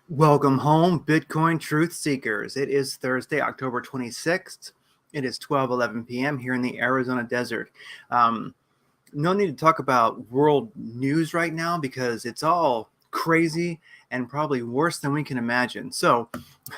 Welcome home, Bitcoin truth seekers. It is Thursday, October 26th. It is 12:11 p.m. here in the Arizona desert. No need to talk about world news right now because it's all crazy and probably worse than we can imagine. So,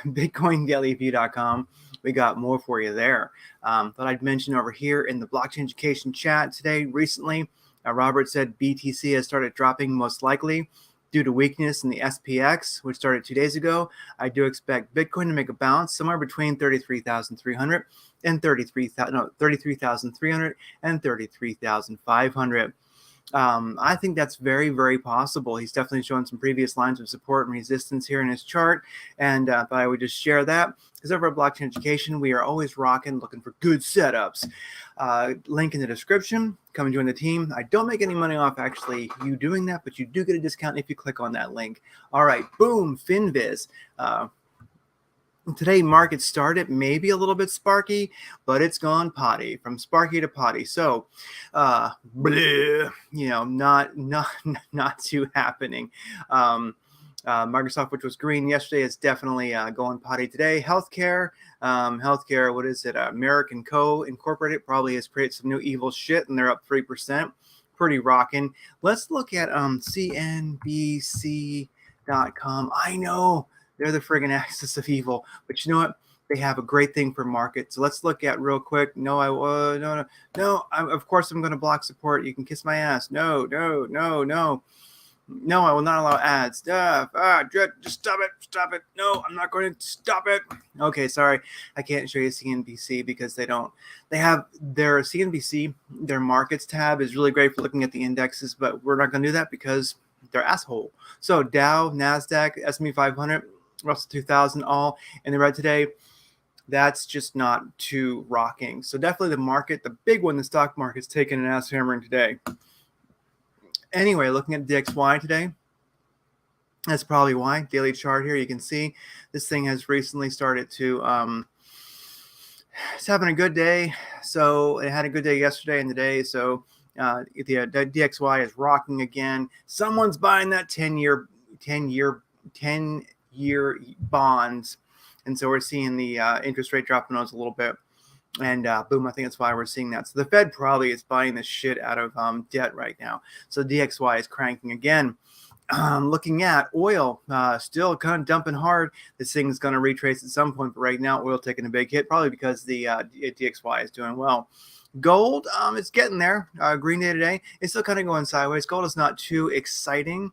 BitcoinDailyView.com, we got more for you there. Thought I'd mention over here in the blockchain education chat today, recently, Robert said BTC has started dropping most likely due to weakness in the SPX, which started 2 days ago. I do expect Bitcoin to make a bounce somewhere between 33,300 and 33,300 and 33,500. I think that's very, very possible. He's definitely shown some previous lines of support and resistance here in his chart, and thought I would just share that. Because over at Blockchain Education, we are always rocking, looking for good setups. Link in the description. Come and join the team. I don't make any money off actually you doing that, but you do get a discount if you click on that link. All right, boom, FinViz. Today market started maybe a little bit sparky, but it's gone potty, from sparky to potty. So, bleh, not too happening. Microsoft, which was green yesterday, is definitely going potty today. Healthcare, what is it? American Co. Incorporated probably has created some new evil shit, and they're up 3%. Pretty rocking. Let's look at CNBC.com. I know they're the friggin' axis of evil, but you know what? They have a great thing for market. So let's look at real quick. No, of course I'm going to block support. You can kiss my ass. No, I will not allow ads. Just stop it. No, I'm not going to stop it. Okay, sorry. I can't show you CNBC because they have their CNBC, their markets tab is really great for looking at the indexes, but we're not going to do that because they're asshole. So Dow, NASDAQ, S&P 500, Russell 2000, all in the red today. That's just not too rocking. So definitely the market, the big one, the stock market's taking an ass hammering today. Anyway, looking at DXY today, that's probably why. Daily chart here, you can see this thing has recently started to, it's having a good day. So it had a good day yesterday and today. So the DXY is rocking again. Someone's buying that 10-year bonds. And so we're seeing the interest rate dropping those a little bit. And boom, I think that's why we're seeing that. So the Fed probably is buying the shit out of debt right now. So DXY is cranking again. Looking at oil, still kind of dumping hard. This thing's going to retrace at some point, but right now oil taking a big hit, probably because the DXY is doing well. Gold, it's getting there. Green day today, it's still kind of going sideways. Gold is not too exciting.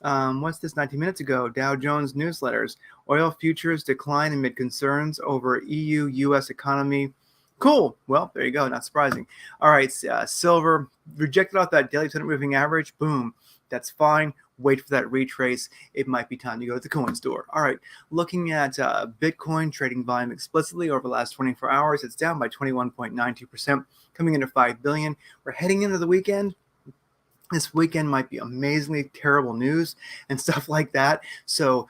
What's this? 19 minutes ago, Dow Jones newsletters. Oil futures decline amid concerns over EU-US economy. Cool. Well, there you go. Not surprising. All right. Silver rejected off that daily 200 moving average. Boom. That's fine. Wait for that retrace. It might be time to go to the coin store. All right. Looking at Bitcoin trading volume explicitly over the last 24 hours, it's down by 21.92%, coming into 5 billion. We're heading into the weekend. This weekend might be amazingly terrible news and stuff like that. So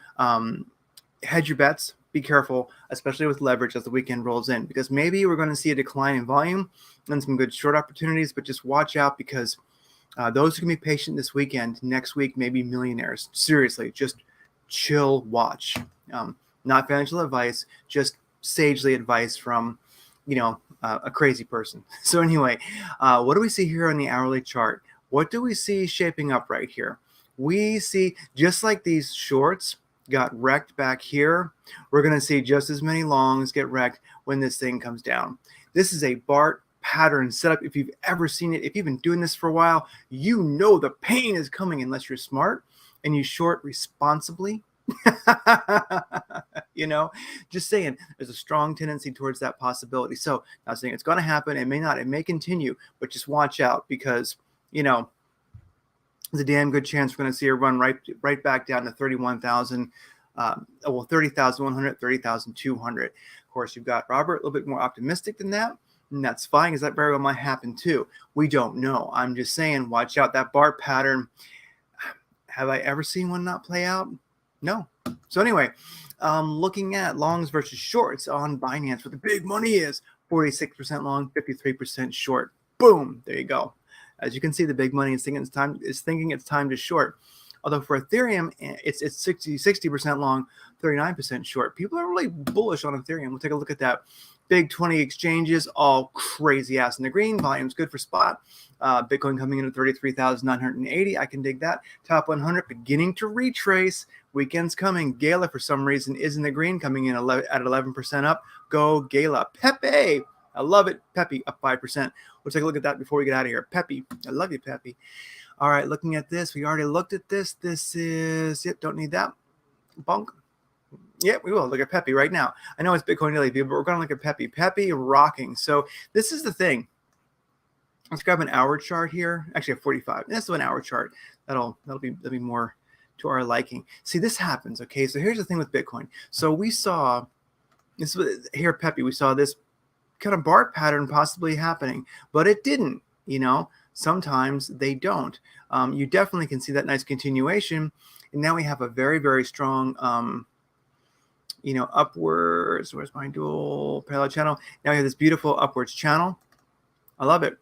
hedge your bets. Be careful, especially with leverage as the weekend rolls in, because maybe we're going to see a decline in volume and some good short opportunities, but just watch out because those who can be patient this weekend, next week, maybe millionaires. Seriously, just chill, watch. Not financial advice, just sagely advice from, a crazy person. So anyway, what do we see here on the hourly chart? What do we see shaping up right here? We see, just like these shorts got wrecked back here, we're going to see just as many longs get wrecked when this thing comes down. This is a Bart pattern setup. If you've ever seen it, if you've been doing this for a while, you know the pain is coming unless you're smart and you short responsibly. Just saying, there's a strong tendency towards that possibility. So not saying it's going to happen. It may not. It may continue, but just watch out because, there's a damn good chance we're going to see a run right back down to 31,000, 30,100, 30,200. Of course, you've got Robert a little bit more optimistic than that, and that's fine because that very well might happen too. We don't know. I'm just saying, watch out. That Bart pattern, have I ever seen one not play out? No. So anyway, looking at longs versus shorts on Binance, where the big money is, 46% long, 53% short. Boom. There you go. As you can see, the big money is thinking it's time to short. Although for Ethereum, it's 60% long, 39% short. People are really bullish on Ethereum. We'll take a look at that. Big 20 exchanges, all crazy ass in the green. Volume's good for spot. Bitcoin coming in at 33,980. I can dig that. Top 100 beginning to retrace. Weekend's coming. Gala, for some reason, is in the green, coming in at 11% up. Go Gala. Pepe. I love it. Pepe up 5%. We'll take a look at that before we get out of here. Pepe. I love you, Pepe. All right, looking at this. We already looked at this. This is, yep, don't need that. Bunk. Yep, we will look at Pepe right now. I know it's Bitcoin Daily View, but we're going to look at Pepe. Pepe rocking. So this is the thing. Let's grab an hour chart here. Actually, a 45. That's an hour chart. That'll be more to our liking. See, this happens. Okay, so here's the thing with Bitcoin. So we saw this here, Pepe. We saw this kind of Bart pattern possibly happening, but it didn't. You know, sometimes they don't. You definitely can see that nice continuation, and now we have a very, very strong. You know, upwards. Where's my dual parallel channel? Now we have this beautiful upwards channel. I love it.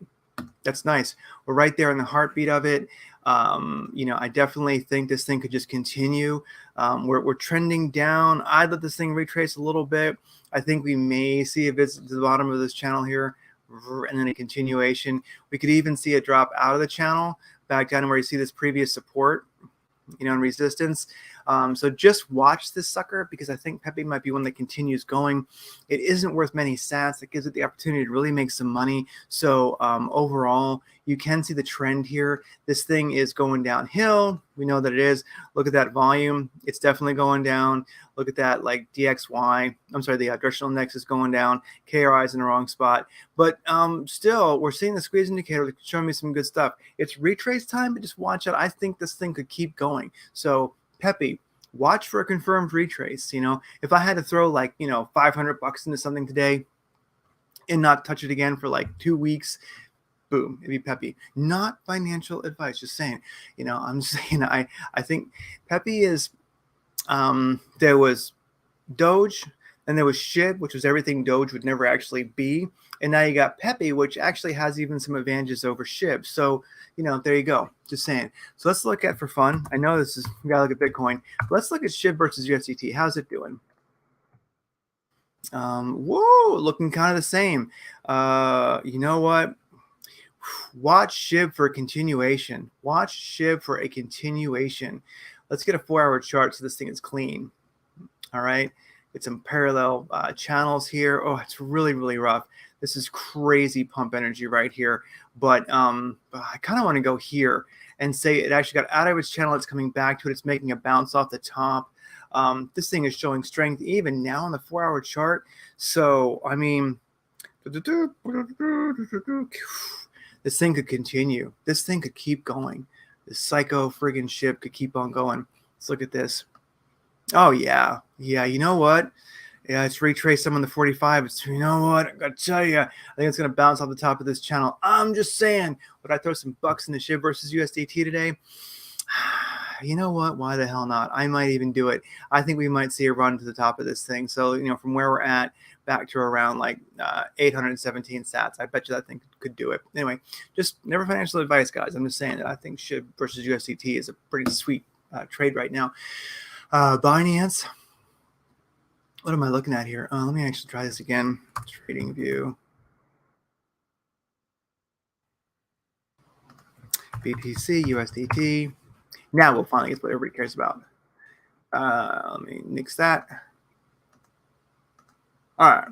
That's nice. We're right there in the heartbeat of it. You know, I definitely think this thing could just continue. We're trending down. I'd let this thing retrace a little bit. I think we may see a visit to the bottom of this channel here, and then a continuation. We could even see it drop out of the channel back down to where you see this previous support, you know, and resistance. So just watch this sucker, because I think Pepe might be one that continues going. It isn't worth many sats. It gives it the opportunity to really make some money. So overall, you can see the trend here. This thing is going downhill. We know that it is. Look at that volume. It's definitely going down. Look at that, like DXY. I'm sorry, the directional index is going down. KRI is in the wrong spot. But still, we're seeing the squeeze indicator showing me some good stuff. It's retrace time, but just watch it. I think this thing could keep going. So Pepe, watch for a confirmed retrace. You know, if I had to throw like, you know, $500 into something today and not touch it again for like 2 weeks, boom, it'd be Pepe. Not financial advice, just saying. You know, I'm just saying, I think Pepe is, there was Doge, and there was SHIB, which was everything Doge would never actually be. And now you got Pepe, which actually has even some advantages over SHIB. So, you know, there you go. Just saying. So let's look at, for fun, I know this is, we got to look at Bitcoin. Let's look at SHIB versus USDT. How's it doing? Whoa, looking kind of the same. You know what? Watch SHIB for a continuation. Watch SHIB for a continuation. Let's get a 4-hour chart so this thing is clean. All right. Get some parallel channels here. Oh, it's really, really rough. This is crazy pump energy right here. But I kind of want to go here and say it actually got out of its channel. It's coming back to it. It's making a bounce off the top. This thing is showing strength even now on the 4-hour chart. So, I mean, this thing could continue. This thing could keep going. This psycho friggin' ship could keep on going. Let's look at this. Oh, yeah. Yeah, you know what? Yeah, it's retraced some on the 45. It's, you know what? I got to tell you, I think it's going to bounce off the top of this channel. I'm just saying, would I throw some bucks in the SHIB versus USDT today? You know what? Why the hell not? I might even do it. I think we might see a run to the top of this thing. So, you know, from where we're at back to around like 817 sats, I bet you that thing could do it. Anyway, just never financial advice, guys. I'm just saying that I think SHIB versus USDT is a pretty sweet trade right now. Binance. What am I looking at here? Let me actually try this again. Trading view. BTC, USDT. Now we'll finally get what everybody cares about. Let me nix that. All right.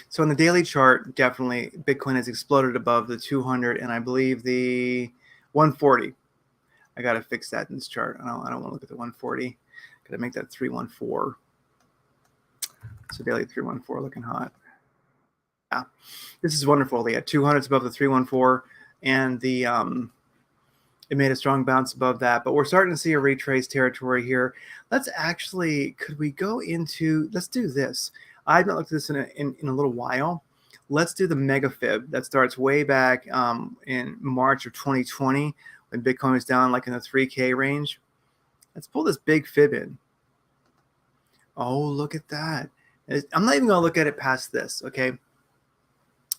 So on the daily chart, definitely Bitcoin has exploded above the 200 and I believe the 140. I got to fix that in this chart. I don't want to look at the 140. Got to make that 314. So daily 314 looking hot. Yeah, this is wonderful. They had 200s above the 314, and the it made a strong bounce above that. But we're starting to see a retrace territory here. Let's actually, could we go into? Let's do this. I haven't looked at this in a little while. Let's do the mega fib that starts way back in March of 2020 when Bitcoin was down like in the 3K range. Let's pull this big fib in. Oh, look at that. I'm not even going to look at it past this, okay?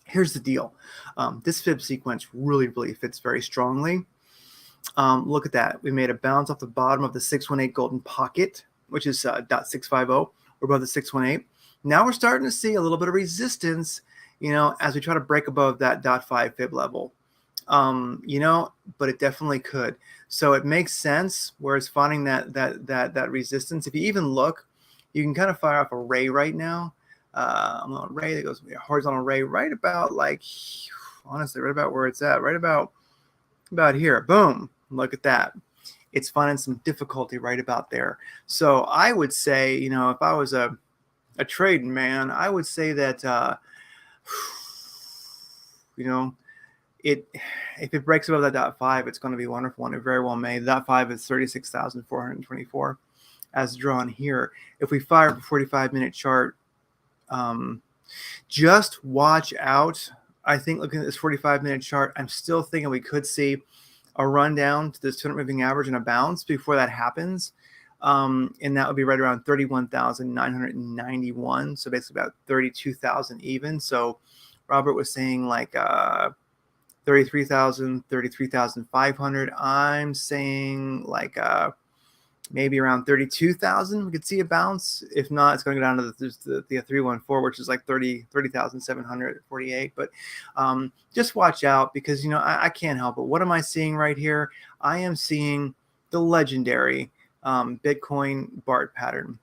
Here's the deal. This fib sequence really, really fits very strongly. Look at that. We made a bounce off the bottom of the 618 golden pocket, which is .650. We're above the 618. Now we're starting to see a little bit of resistance, as we try to break above that .5 fib level. But it definitely could. So it makes sense where it's finding that resistance. If you even look, you can kind of fire off a ray right now. I'm on a ray that goes horizontal ray right about honestly, right about where it's at, right about here. Boom. Look at that. It's finding some difficulty right about there. So I would say, if I was a trading man, I would say that, if it breaks above that .5, it's going to be wonderful, and it very well may. The .5 is 36,424 as drawn here. If we fire up a 45-minute chart, just watch out. I think looking at this 45-minute chart, I'm still thinking we could see a run down to this 200 moving average and a bounce before that happens. And that would be right around 31,991. So basically about 32,000 even. So Robert was saying 33,000, 33,500. I'm saying maybe around 32,000. We could see a bounce. If not, it's going to go down to the 314, which is 30,748. But just watch out because, I can't help it. What am I seeing right here? I am seeing the legendary Bitcoin Bart pattern.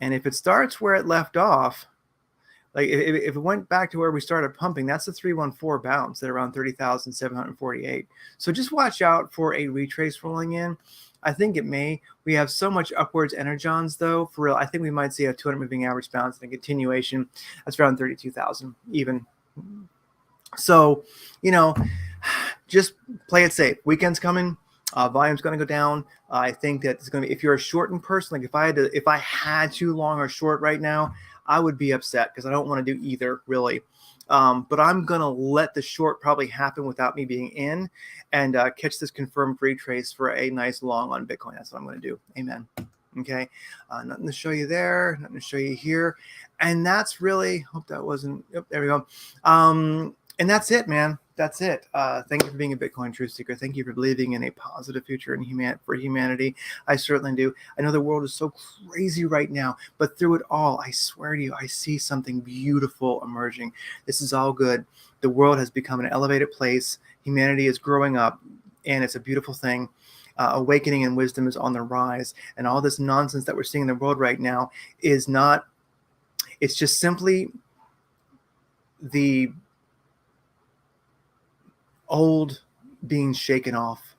And if it starts where it left off, if it went back to where we started pumping, that's the 314 bounce at around 30,748. So just watch out for a retrace rolling in. I think it may. We have so much upwards energons, though. For real, I think we might see a 200 moving average bounce and a continuation. That's around 32,000 even. So, just play it safe. Weekend's coming. Volume's going to go down. I think that it's going to be, if you're a shortened person, if I had to long or short right now, I would be upset because I don't want to do either, really. But I'm going to let the short probably happen without me being in and catch this confirmed retrace for a nice long on Bitcoin. That's what I'm going to do. Amen. Okay. Nothing to show you there. Nothing to show you here. And that's really, hope that wasn't, yep, there we go. And that's it, man. That's it. Thank you for being a Bitcoin truth seeker. Thank you for believing in a positive future for humanity. I certainly do. I know the world is so crazy right now, but through it all, I swear to you, I see something beautiful emerging. This is all good. The world has become an elevated place. Humanity is growing up, and it's a beautiful thing. Awakening and wisdom is on the rise. And all this nonsense that we're seeing in the world right now is not, it's just simply the old being shaken off.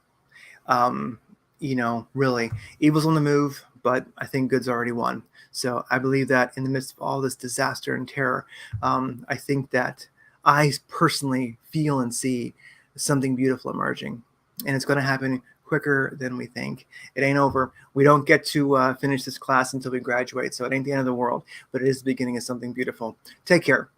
Really, evil's on the move, but I think good's already won. So I believe that in the midst of all this disaster and terror, I think that I personally feel and see something beautiful emerging, and it's going to happen quicker than we think. It ain't over. We don't get to finish this class until we graduate, so it ain't the end of the world, but it is the beginning of something beautiful. Take care.